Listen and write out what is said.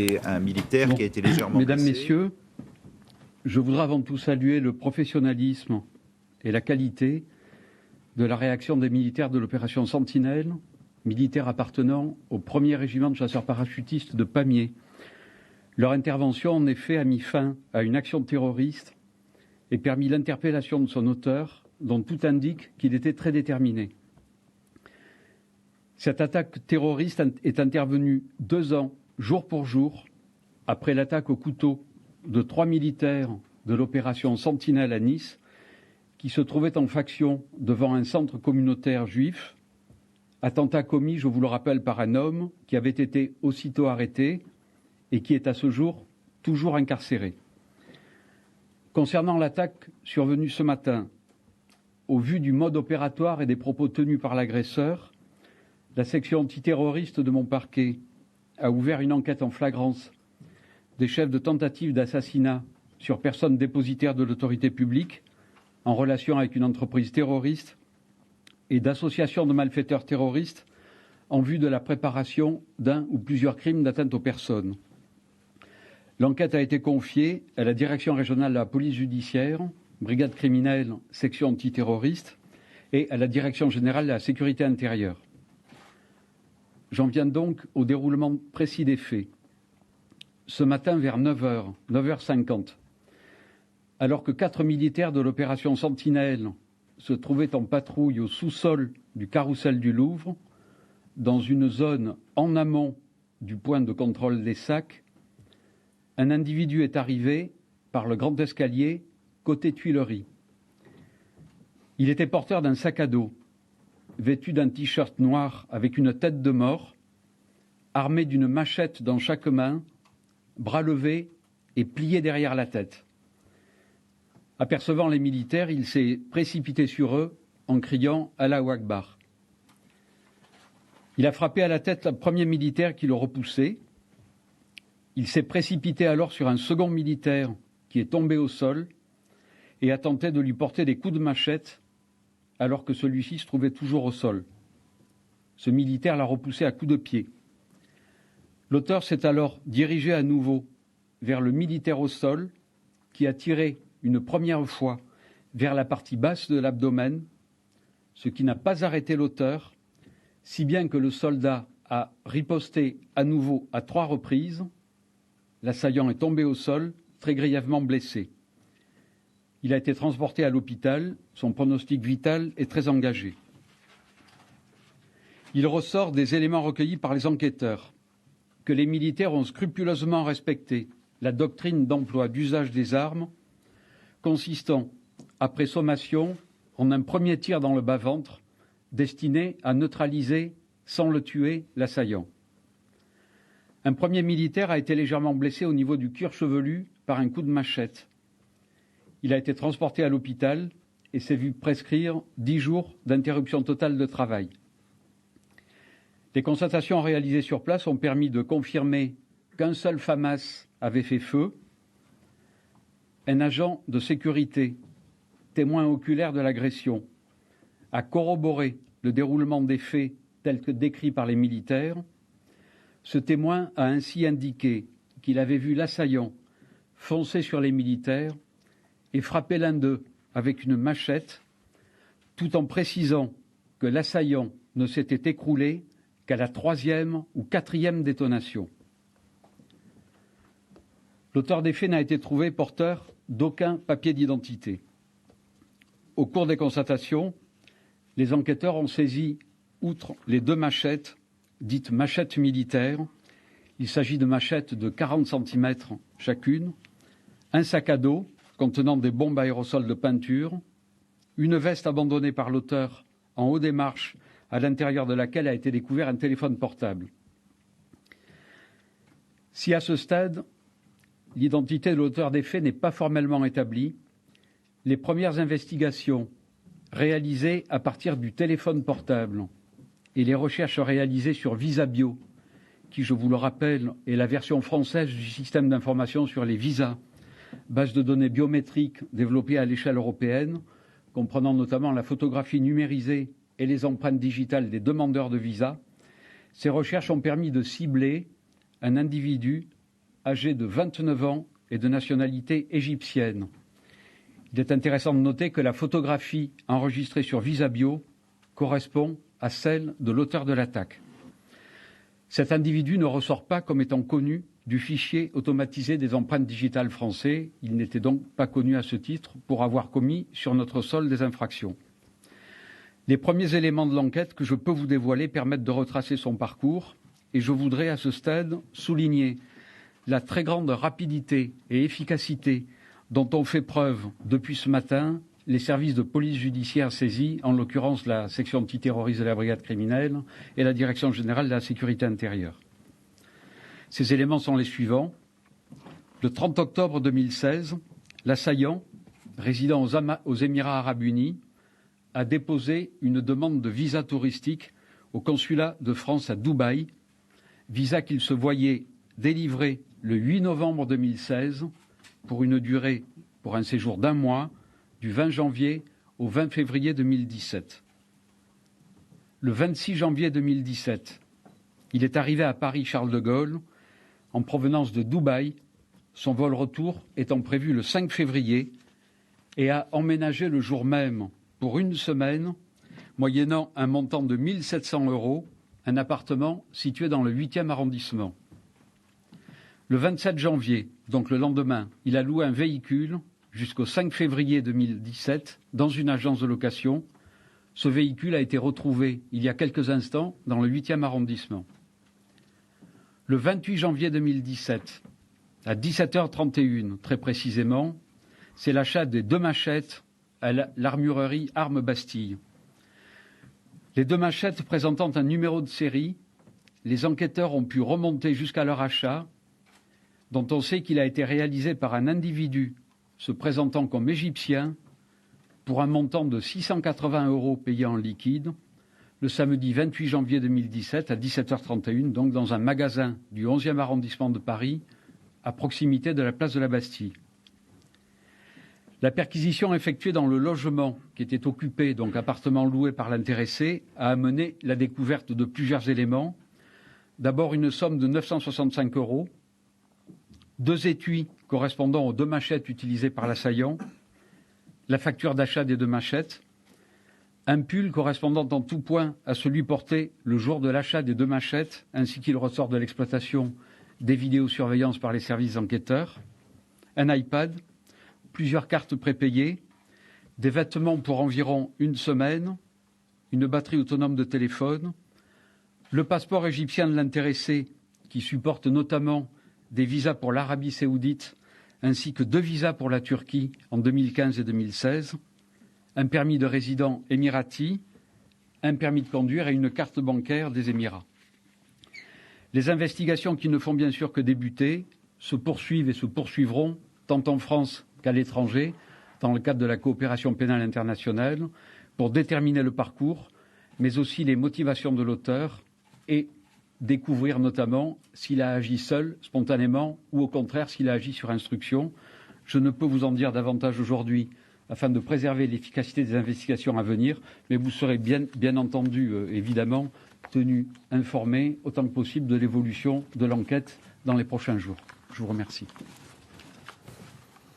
Et un militaire qui a été légèrement Mesdames, blessé. Messieurs, je voudrais avant tout saluer le professionnalisme et la qualité de la réaction des militaires de l'opération Sentinelle, militaires appartenant au 1er régiment de chasseurs parachutistes de Pamiers. Leur intervention, en effet, a mis fin à une action terroriste et permis l'interpellation de son auteur, dont tout indique qu'il était très déterminé. Cette attaque terroriste est intervenue 2 ans, jour pour jour, après l'attaque au couteau de 3 militaires de l'opération Sentinelle à Nice, qui se trouvaient en faction devant un centre communautaire juif. Attentat commis, je vous le rappelle, par un homme qui avait été aussitôt arrêté et qui est à ce jour toujours incarcéré. Concernant l'attaque survenue ce matin, au vu du mode opératoire et des propos tenus par l'agresseur, la section antiterroriste de mon parquet a ouvert une enquête en flagrance des chefs de tentative d'assassinat sur personnes dépositaires de l'autorité publique en relation avec une entreprise terroriste et d'associations de malfaiteurs terroristes en vue de la préparation d'un ou plusieurs crimes d'atteinte aux personnes. L'enquête a été confiée à la Direction régionale de la police judiciaire, brigade criminelle, section antiterroriste, et à la Direction générale de la sécurité intérieure. J'en viens donc au déroulement précis des faits. Ce matin, vers 9h, 9h50, alors que 4 militaires de l'opération Sentinelle se trouvaient en patrouille au sous-sol du carrousel du Louvre, dans une zone en amont du point de contrôle des sacs, un individu est arrivé par le grand escalier côté Tuileries. Il était porteur d'un sac à dos, vêtu d'un t-shirt noir avec une tête de mort, armé d'une machette dans chaque main, bras levés et pliés derrière la tête. Apercevant les militaires, il s'est précipité sur eux en criant « Allahu Akbar ». Il a frappé à la tête un premier militaire qui le repoussait. Il s'est précipité alors sur un second militaire qui est tombé au sol et a tenté de lui porter des coups de machette alors que celui-ci se trouvait toujours au sol. Ce militaire l'a repoussé à coups de pied. L'auteur s'est alors dirigé à nouveau vers le militaire au sol qui a tiré une première fois vers la partie basse de l'abdomen, ce qui n'a pas arrêté l'auteur, si bien que le soldat a riposté à nouveau à 3 reprises. L'assaillant est tombé au sol, très grièvement blessé. Il a été transporté à l'hôpital, son pronostic vital est très engagé. Il ressort des éléments recueillis par les enquêteurs que les militaires ont scrupuleusement respecté la doctrine d'emploi d'usage des armes, consistant, après sommation, en un premier tir dans le bas-ventre, destiné à neutraliser, sans le tuer, l'assaillant. Un premier militaire a été légèrement blessé au niveau du cuir chevelu par un coup de machette. Il a été transporté à l'hôpital et s'est vu prescrire 10 jours d'interruption totale de travail. Les constatations réalisées sur place ont permis de confirmer qu'un seul FAMAS avait fait feu. Un agent de sécurité, témoin oculaire de l'agression, a corroboré le déroulement des faits tels que décrits par les militaires. Ce témoin a ainsi indiqué qu'il avait vu l'assaillant foncer sur les militaires et frapper l'un d'eux avec une machette, tout en précisant que l'assaillant ne s'était écroulé qu'à la 3e ou 4e détonation. L'auteur des faits n'a été trouvé porteur d'aucun papier d'identité. Au cours des constatations, les enquêteurs ont saisi, outre les 2 machettes, dites machettes militaires, il s'agit de machettes de 40 cm chacune, un sac à dos contenant des bombes aérosols de peinture, une veste abandonnée par l'auteur en haut des marches à l'intérieur de laquelle a été découvert un téléphone portable. Si à ce stade, l'identité de l'auteur des faits n'est pas formellement établie, les premières investigations réalisées à partir du téléphone portable et les recherches réalisées sur VisaBio, qui, je vous le rappelle, est la version française du système d'information sur les visas, base de données biométriques développée à l'échelle européenne, comprenant notamment la photographie numérisée et les empreintes digitales des demandeurs de visa. Ces recherches ont permis de cibler un individu âgé de 29 ans et de nationalité égyptienne. Il est intéressant de noter que la photographie enregistrée sur Visabio correspond à celle de l'auteur de l'attaque. Cet individu ne ressort pas comme étant connu du fichier automatisé des empreintes digitales français. Il n'était donc pas connu à ce titre pour avoir commis sur notre sol des infractions. Les premiers éléments de l'enquête que je peux vous dévoiler permettent de retracer son parcours et je voudrais à ce stade souligner la très grande rapidité et efficacité dont ont fait preuve depuis ce matin les services de police judiciaire saisis, en l'occurrence la section antiterroriste de la brigade criminelle et la direction générale de la sécurité intérieure. Ces éléments sont les suivants. Le 30 octobre 2016, l'assaillant, résidant aux Émirats arabes unis, a déposé une demande de visa touristique au consulat de France à Dubaï, visa qu'il se voyait délivrer le 8 novembre 2016 pour une durée, pour un séjour d'1 mois, du 20 janvier au 20 février 2017. Le 26 janvier 2017, il est arrivé à Paris-Charles de Gaulle en provenance de Dubaï, son vol retour étant prévu le 5 février, et a emménagé le jour même, pour 1 semaine, moyennant un montant de 1 700 €, un appartement situé dans le 8e arrondissement. Le 27 janvier, donc le lendemain, il a loué un véhicule jusqu'au 5 février 2017 dans une agence de location. Ce véhicule a été retrouvé il y a quelques instants dans le 8e arrondissement. Le 28 janvier 2017, à 17h31 très précisément, c'est l'achat des 2 machettes à l'armurerie Armes Bastille. Les 2 machettes présentant un numéro de série, les enquêteurs ont pu remonter jusqu'à leur achat, dont on sait qu'il a été réalisé par un individu se présentant comme égyptien pour un montant de 680 € payés en liquide, le samedi 28 janvier 2017 à 17h31, donc dans un magasin du 11e arrondissement de Paris, à proximité de la place de la Bastille. La perquisition effectuée dans le logement qui était occupé, donc appartement loué par l'intéressé, a amené la découverte de plusieurs éléments. D'abord une somme de 965 €, 2 étuis correspondant aux 2 machettes utilisées par l'assaillant, la facture d'achat des 2 machettes, un pull correspondant en tout point à celui porté le jour de l'achat des 2 machettes, ainsi qu'il ressort de l'exploitation des vidéosurveillances par les services enquêteurs, un iPad, plusieurs cartes prépayées, des vêtements pour environ 1 semaine, une batterie autonome de téléphone, le passeport égyptien de l'intéressé qui supporte notamment des visas pour l'Arabie saoudite ainsi que 2 visas pour la Turquie en 2015 et 2016, un permis de résident émirati, un permis de conduire et une carte bancaire des Émirats. Les investigations qui ne font bien sûr que débuter se poursuivent et se poursuivront tant en France qu'à l'étranger dans le cadre de la coopération pénale internationale pour déterminer le parcours, mais aussi les motivations de l'auteur et découvrir notamment s'il a agi seul, spontanément, ou au contraire s'il a agi sur instruction. Je ne peux vous en dire davantage aujourd'hui afin de préserver l'efficacité des investigations à venir, mais vous serez bien entendu, évidemment, tenu informé autant que possible de l'évolution de l'enquête dans les prochains jours. Je vous remercie.